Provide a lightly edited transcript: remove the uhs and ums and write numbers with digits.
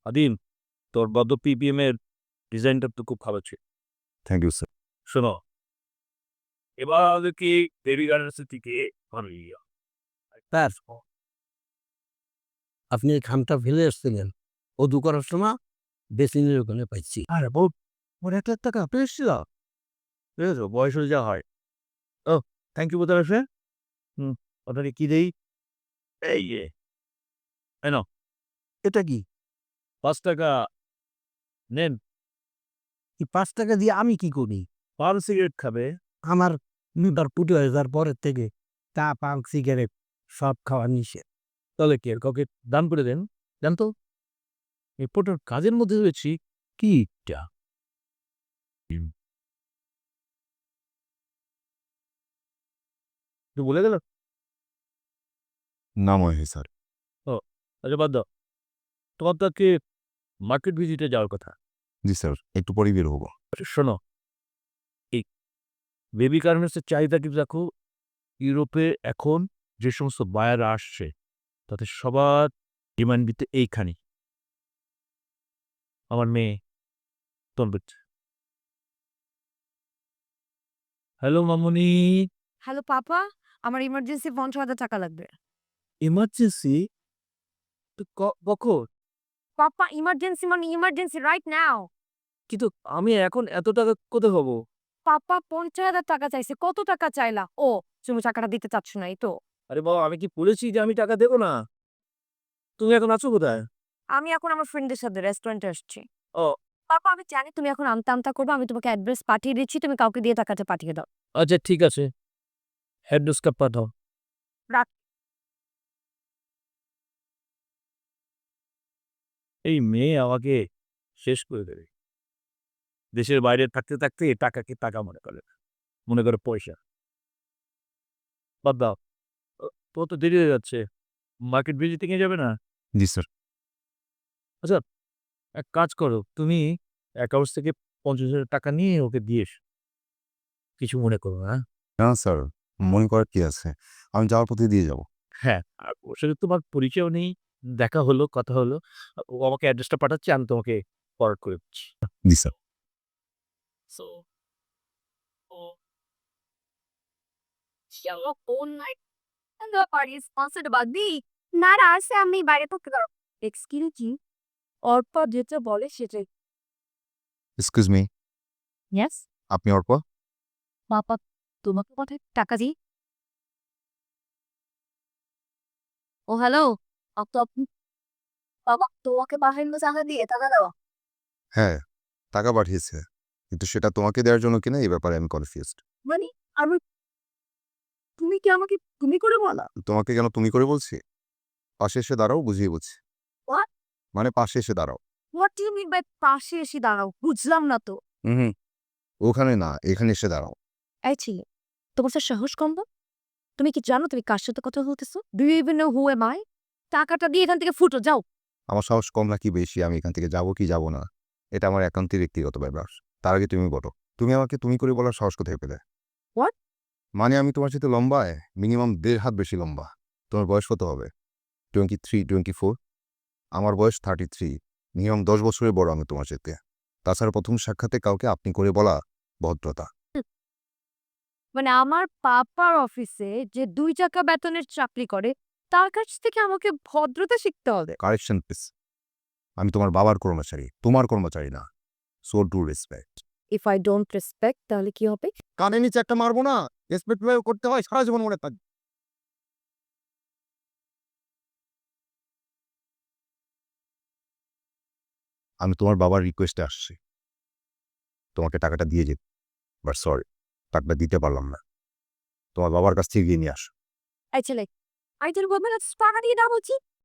আদিম, তোর বদ্ধ পিপিএম এর ডিজাইনটা তো খুব ভালো ছিল। Thank you sir. শোনো, এবার কি বেবি গার্ডেন্সের দিকে ভালো ইয়া। স্যার আপনি এই খামটা ফেলে এসছিলেন অদু করার সময় বেসিনের ওখানে পাইছি। আরে বউ, ওর 1 লাখ টাকা পেয়েছিল। বুঝেছো, বয়স হলে যা হয়। ও, থ্যাংক ইউ বোধ হয়। ওটাকে কি দেই? এই যে, এই নাও, এটা কি 5 টাকা নেন। 5 টাকা দিয়ে আমি কি করি? পান সিগারেট খাবে? আমার লিভার ফুটে হয়ে যাওয়ার পরের থেকে চা পান সিগারেট সব খাওয়া নিষেধ। তাহলে কি আর কাউকে দান করে দেন। জান তো, এই পোটার কাজের মধ্যে রয়েছি কি এটা? একটু বলে গেল। না মনে হয় স্যার। ও, আচ্ছা বাদ দাও। তোমার তো আজকে মার্কেট ভিজিটে যাওয়ার কথা। জি স্যার, একটু পরেই বের হবো। আচ্ছা, শোনো, এই বেবি গার্মেন্টসের চাহিদা কিন্তু দেখো, ইউরোপে এখন যে সমস্ত বায়াররা আসছে তাদের সবার ডিমান্ড দিতে এইখানে আমার মেয়ে তনবিত। হ্যালো মামুনি। হ্যালো পাপা, আমার ইমার্জেন্সি 50,000 টাকা লাগবে। ইমার্জেন্সি? কখন? পাপা ইমার্জেন্সি মানে ইমার্জেন্সি রাইট নাও। কিন্তু আমি এখন এত টাকা কোথায় হবো? পাপা 50,000 টাকা চাইছে। কত টাকা চাইলা? ও, তুমি টাকাটা দিতে চাচ্ছ না এই তো? আরে বাবা, আমি কি বলেছি যে আমি টাকা দেবো না? তুমি এখন আছো কোথায়? আমি এখন আমার ফ্রেন্ডের সাথে রেস্টুরেন্টে আসছি। ও, পাপা আমি জানি তুমি এখন আমতা আমতা করবে, আমি তোমাকে অ্যাড্রেস পাঠিয়ে দিচ্ছি, তুমি কাউকে দিয়ে টাকাটা পাঠিয়ে দাও। আচ্ছা ঠিক আছে, হেডডোসকা পাঠাও। রাখ। এই মেয়ে আমাকে শেষ করে দেবে। দেশের বাইরে থাকতে থাকতে টাকাকে টাকা মনে করে না, মনে করে পয়সা। বাদ দাও, তোমার তো দেরি হয়ে যাচ্ছে। মার্কেট ভিজিটিং এ যাবে না? জি স্যার। আচ্ছা, এক কাজ করো, তুমি অ্যাকাউন্টস থেকে 50,000 টাকা নিয়ে ওকে দিয়ে এসো। কিছু মনে করো না, হ্যাঁ? না স্যার, মনে করার কি আছে? আমি যাওয়ার পথে দিয়ে যাব। হ্যাঁ, আর ওর সাথে তোমার পরিচয়ও নেই, দেখা হলো, কথা হলো। ও আমাকে অ্যাড্রেসটা পাঠাচ্ছে, আমি তোমাকে ফরওয়ার্ড করে দিচ্ছি। জি sir. So O Hello, phone night. And the party is sponsored by me. না না আসে আমি বাইরে থাকতে পারো। এক্সকিউজ মি, অর্পা যেটা বলে সেটাই। এক্সকিউজ মি, ইয়েস আপনি অর্পা? পাপা, তোমাকে কোথায় টাকা দিই? ও হ্যালো, আপনি বাবা তোমাকে পাঠানো টাকা দিয়ে টাকা দাও। হ্যাঁ, টাকা পাঠিয়েছে, কিন্তু সেটা তোমাকে দেওয়ার জন্য কিনা এই ব্যাপারে আমি কনফিউজড। মানে আমি, তুমি কি আমাকে তুমি করে বলা? তোমাকে কেন তুমি করে বলছি? পাশে এসে দাঁড়াও, বুঝিয়ে বলছি। What? মানে পাশে এসে দাঁড়াও। What do you mean by পাশে এসে দাঁড়াও? বুঝলাম না তো। হুম, ওখানে না, এখানে এসে দাঁড়াও। এই ছেলে, তোমার তো সাহস কম না? তুমি কি জানো তুমি কার সাথে কথা বলতেছো? Do you even know who am I? টাকাটা দিয়ে এখান থেকে ফুটো যাও। আমার সাহস কম নাকি বেশি আমি এখান থেকে যাবো কি যাবো না, এটা আমার একান্তই ব্যক্তিগত ব্যাপার। তার আগে তুমি বলো, তুমি আমাকে তুমি করে বলার সাহস কোথায় পেলে? What? মানে আমি তোমার সাথে লম্বায় মিনিমাম 1.5 হাত বেশি লম্বা। তোমার বয়স কত হবে? 23, 24? আমার বয়স 33। মিনিমাম 10 বছরের বড় আমি তোমার সাথে। তাছাড়া প্রথম সাক্ষাতে কাউকে আপনি করে বলা ভদ্রতা। মানে আমার পাপার অফিসে যে 2 টাকা বেতনের চাকরি করে, তার কাছ থেকে আমাকে ভদ্রতা শিখতে হবে। Correction please. আমি তোমার বাবার কর্মচারী, তোমার কর্মচারী না। So do respect. If I don't respect তাহলে কি হবে? কানে নিচে একটা মারবো না। রেসপেক্ট করতে হয়, সারা জীবন মনে থাকবে। আমি তোমার বাবার রিকোয়েস্টে আসছি, তোমাকে টাকাটা দিয়ে যেতে। বাট সরি, টাকাটা দিতে পারলাম না। তোমার বাবার কাছ থেকে গিয়ে নিয়ে আসো। এই ছেলে, আই তোর বলবে না টাকা দিয়ে দাও বলছি।